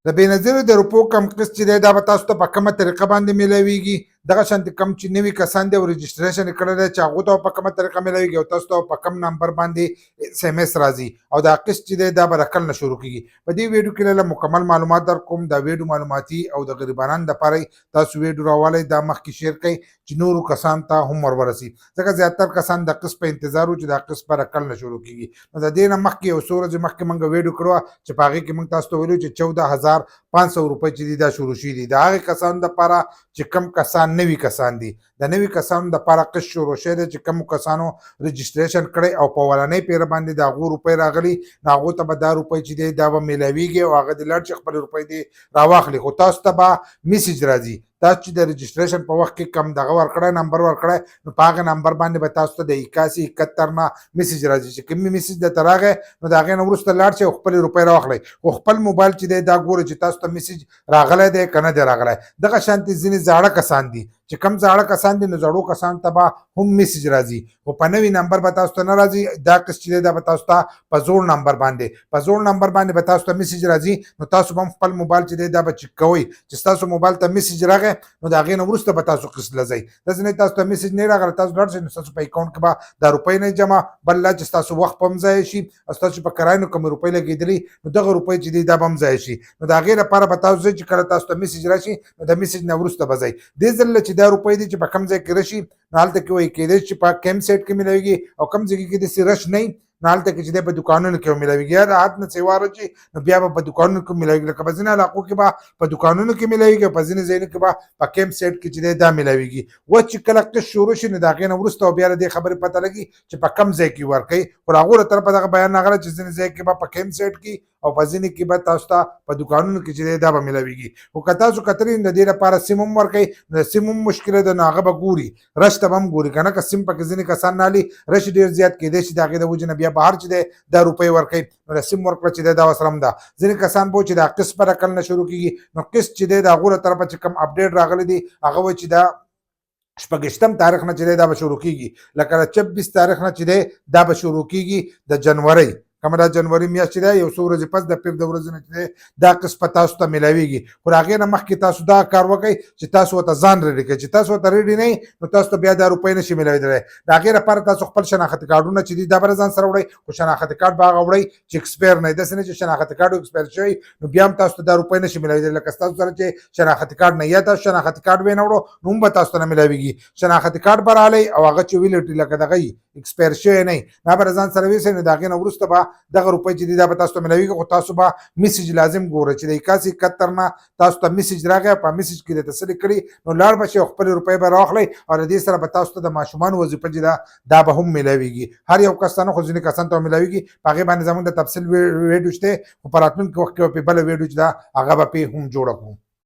د بېنظیرو د روپو کم قسط چې دی دا به تاسو ته په کومه طریقه باندې میلاویږي دغه شانتې کم چې نوي کسان دي او رجسټریشن یې کړی دی چې هغو ته په کومه طریقه میلاویږي او تاسو ته په کم نمبر باندې اس ام اس راځي او دا قسط چې دی دا به د کله نه شروع کېږي په دې ویډیو کې له مکمل معلومات در کوم دا ویډیو معلوماتي او د غریبانو دپاره تاسو ویډیو راوالی دا مخکې شیر کړئ چې نورو کسانو ته هم ورورسي ځکه زیاتر کسان د قسط په انتظار وو چې دا قسط به د کله نه شروع کېږي نو د دې نه مخکې یو څو ورځې مخکې موږ ویډیو کړې وه چې په هغې کې موږ تاسو ته ویلو چې 14,500 روپۍ چې دي دا شروع شوي دي د هغې کسانو دپاره چې کم کسان نوي کسان دي د نوي کسانو دپاره قسط شروع شوی دی چې کومو کسانو رجسټریشن کړی او په اولنۍ پیره باندې د هغو روپۍ راغلي نو هغو ته به دا روپۍ چې دی دا به میلاویږي او هغه دې لاړ چې خپلې روپۍ دې راواخلي خو تاسو ته به میسج راځي تاسو چې د رجسټریشن په وخت کې کم دغه ورکړی نمبر ورکړی نو په هغه نمبر باندې به تاسو ته د 8171 نه میسج راځي چې کوم میسج درته راغی نو د هغې نه وروسته لاړ شئ او خپلې روپۍ راواخلئ خو خپل موبایل چې دی دا ګورئ چې تاسو ته میسج راغلی دی که نه دی راغلی دغه شانتې ځینې زاړه کسان دي چې کم زاړه کسان دي نو زړو کسانو ته به هم میسج راځي خو په نوي نمبر به تاسو ته نه راځي دا قسط چې دی دا به تاسو ته په زوړ نمبر باندې به تاسو ته میسج راځي نو تاسو به هم خپل موبایل چې دی دا به چک کوئ چې ستاسو موبایل ته میسج راغی نو د هغې نه وروسته به تاسو قسط لځئ داسې نه تاسو ته میسج نه راغلی تاسو لاړ شئ نو ستاسو په اکاونټ کې به دا روپۍ نه جمع بل لا چې ستاسو وخت به هم ضایع شي او ستاسو په کراینو کومې روپۍ لګېدلي نو دغه روپۍ چې دي دا به هم ضایع شي نو د هغې لپاره به تاسو ځئ چې کله تاسو ته میسج راشي نو د میسج نه وروسته به ځئ دې ځل چې دا روپۍ دي چې په کوم ځای کې راشي نو هلته کې وایي کېدای شي چې په کیم سیټ کې میلاویږي او کوم ځای کې داسې رش نه وي نو هلته کې چې دی په دوکانونو کې میلاویږي یا د حد نه سیوا راشي نو بیا به په دوکانونو کې میلاویږي لکه په ځینې علاقو کې به په دوکانونو کې میلاویږي او په ځینې ځایونو کې به په کیم سیټ کې چې دی دا میلاویږي اوس چې کله قسط شروع شي نو د هغې نه وروسته بیا د دې خبرې پته لګي چې په کم ځای کې ورکوي خو د هغو له طرفه دغه بیان راغلی چې ځینې ځای کې به په کیم سیټ کې او په ځینې کې به تاسو ته په دوکانونو کې چې دی دا به میلاویږي خو که تاسو کتلي د دې لپاره سیم هم ورکوي نو د سیم هم مشکله ده نو هغه به ګوري رش ته به هم ګوري که نه که سیم پکې ځینې کسان نه هلي رش ډېر زیات کېدای شي د هغې د وجې نه بیا بهر چې دی دا روپۍ ورکوي نو د سیم ورکړه چې دی دا ورسره هم ده ځینې کسان به چې دا قسط به د کله نه شروع کېږي نو قسط چې دی د هغو له طرفه چې کوم اپډیټ راغلی دی هغه وایي چې دا شپږشتم تاریخ نه چې دی دا به شروع کېږي لکه د 26 تاریخ نه چې دی دا به شروع کېږي د جنورۍ کومه دا جنوري میاشت چې دی یو څو ورځې پس د پیر د ورځې نه چې دی دا قسط په تاسو ته میلاویږي خو د هغې نه مخکې تاسو دا کار وکړئ چې تاسو ورته ځان ریډي کړئ چې تاسو ورته ریډي نه یئ نو تاسو ته بیا دا روپۍ نشي میلاوېدلی د هغې لپاره تاسو خپل شناختي کارډونه چې دي دا به ځان سره وړئ خو شناختي کارډ به هغه وړئ چې ایکسپایر نه وي داسې نه چې شناختي کارډ ایکسپایر شوی نو بیا هم تاسو ته دا روپۍ نشي میلاوېدلی لکه ستاسو سره چې شناختي کارډ نه یا تاسو شناختي کارډ ویې نه وړو نو هم به تاسو ته نه میلاوېږي شناختي کارډ به رالی او هغه چې ویلټي لکه دغه ایکسپایر شوی نه وي دا به ځان سره ویسئ نو د هغې نه وروسته به دغه روپۍ چې دي دا به تاسو ته میلاویږي خو تاسو به میسج لازم ګورئ چې د 8171 نه تاسو ته میسج راغی په میسج کې درته څه لیکلي نو لاړ به شئ او خپلې روپۍ به راواخلئ او د دې سره به تاسو ته د ماشومانو وظیفه چې دا به هم میلاویږي هر یو کس ته نه خو ځینې کسانو ته میلاویږي په هغې باندې زموږ د تفصیل ویډیو شته خو په راتلونکي وخت کې به پرې بله ویډیو چې ده هغه به پرې هم جوړه کړو